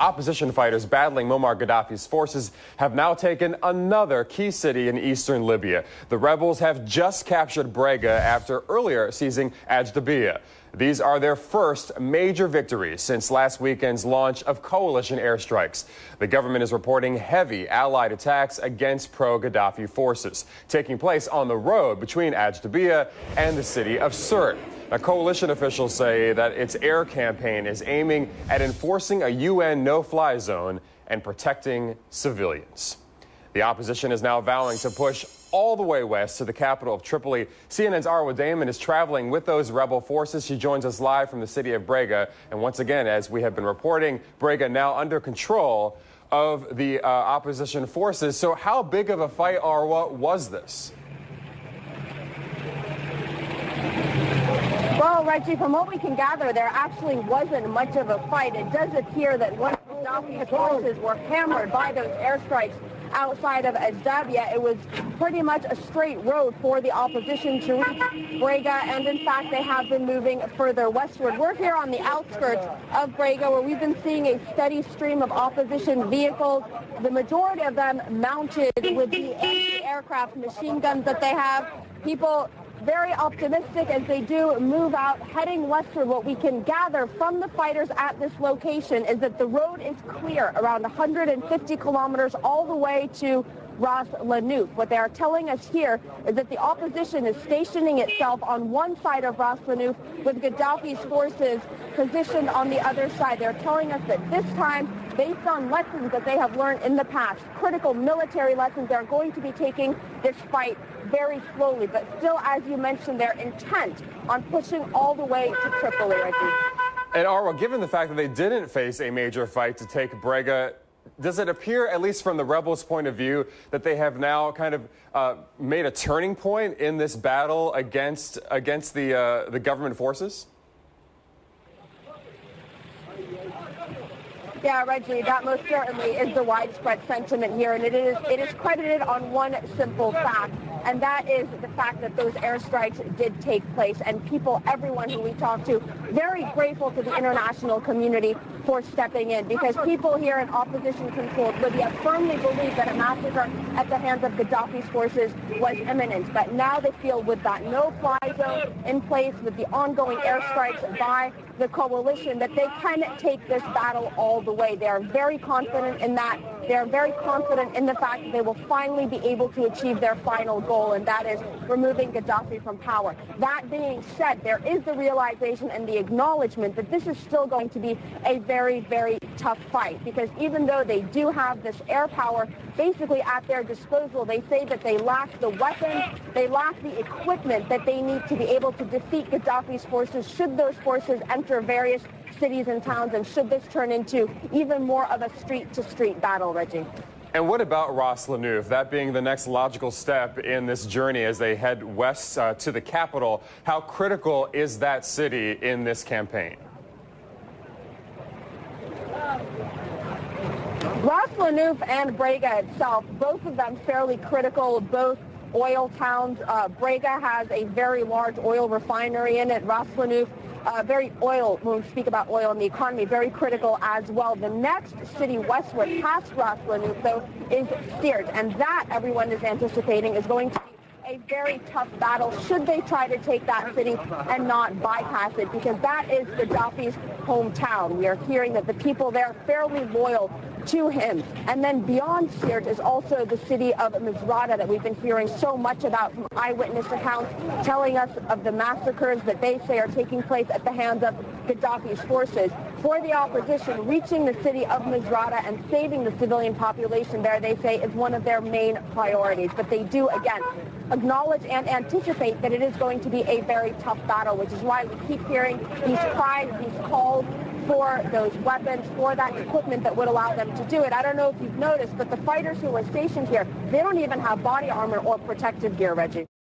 Opposition fighters battling Muammar Gaddafi's forces have now taken another key city in eastern Libya. The rebels have just captured Brega after earlier seizing Ajdabiya. These are their first major victories since last weekend's launch of coalition airstrikes. The government is reporting heavy allied attacks against pro-Gaddafi forces, taking place on the road between Ajdabiya and the city of Sirte. Now, coalition officials say that its air campaign is aiming at enforcing a UN no-fly zone and protecting civilians. The opposition is now vowing to push all the way west to the capital of Tripoli. CNN's Arwa Damon is traveling with those rebel forces. She joins us live from the city of Brega. And once again, as we have been reporting, Brega now under control of the opposition forces. So how big of a fight, Arwa, was this? Well, Reggie, from what we can gather, there actually wasn't much of a fight. It does appear that once Gaddafi's forces were hammered by those airstrikes outside of Ajdabiya, it was pretty much a straight road for the opposition to reach Brega, and in fact, they have been moving further westward. We're here on the outskirts of Brega, where we've been seeing a steady stream of opposition vehicles, the majority of them mounted with the anti-aircraft machine guns that they have. People very optimistic as they do move out, heading westward. What we can gather from the fighters at this location is that the road is clear around 150 kilometers all the way to Ras Lanuf. What they are telling us here is that the opposition is stationing itself on one side of Ras Lanuf with Gaddafi's forces positioned on the other side. They're telling us that this time, based on lessons that they have learned in the past, critical military lessons, they're going to be taking this fight very slowly, but still, as you mentioned, they're intent on pushing all the way to Tripoli, Reggie. And Arwa, given the fact that they didn't face a major fight to take Brega, does it appear, at least from the rebels' point of view, that they have now kind of made a turning point in this battle against the government forces? Yeah, Reggie, that most certainly is the widespread sentiment here, and it is credited on one simple fact, and that is the fact that those airstrikes did take place, and people, everyone who we talked to, very grateful to the international community for stepping in, because people here in opposition-controlled Libya firmly believe that a massacre at the hands of Gaddafi's forces was imminent, but now they feel with that no-fly zone in place, with the ongoing airstrikes by the coalition, that they can take this battle all the way. They are very confident in that. They are very confident in the fact that they will finally be able to achieve their final goal, and that is removing Gaddafi from power. That being said, there is the realization and the acknowledgement that this is still going to be a very, very tough fight, because even though they do have this air power basically at their disposal, they say that they lack the weapons, they lack the equipment that they need to be able to defeat Gaddafi's forces should those forces enter various cities and towns, and should this turn into even more of a street-to-street battle, Reggie. And what about Ras Lanuf, that being the next logical step in this journey as they head west to the capital? How critical is that city in this campaign? Ras Lanuf and Brega itself, both of them fairly critical, both oil towns. Brega has a very large oil refinery in it. Ras Lanuf, very oil, when we speak about oil in the economy, very critical as well. The next city westward past Ras Lanuf, though, is Sirte, and that, everyone is anticipating, is going to be a very tough battle should they try to take that city and not bypass it, because that is Gaddafi's hometown. We are hearing that the people there are fairly loyal to him. And then beyond Sirte is also the city of Misrata that we've been hearing so much about from eyewitness accounts, telling us of the massacres that they say are taking place at the hands of Gaddafi's forces. For the opposition, reaching the city of Misrata and saving the civilian population there, they say, is one of their main priorities. But they do, again, acknowledge and anticipate that it is going to be a very tough battle, which is why we keep hearing these cries, these calls for those weapons, for that equipment that would allow them to do it. I don't know if you've noticed, but the fighters who are stationed here, they don't even have body armor or protective gear, Reggie.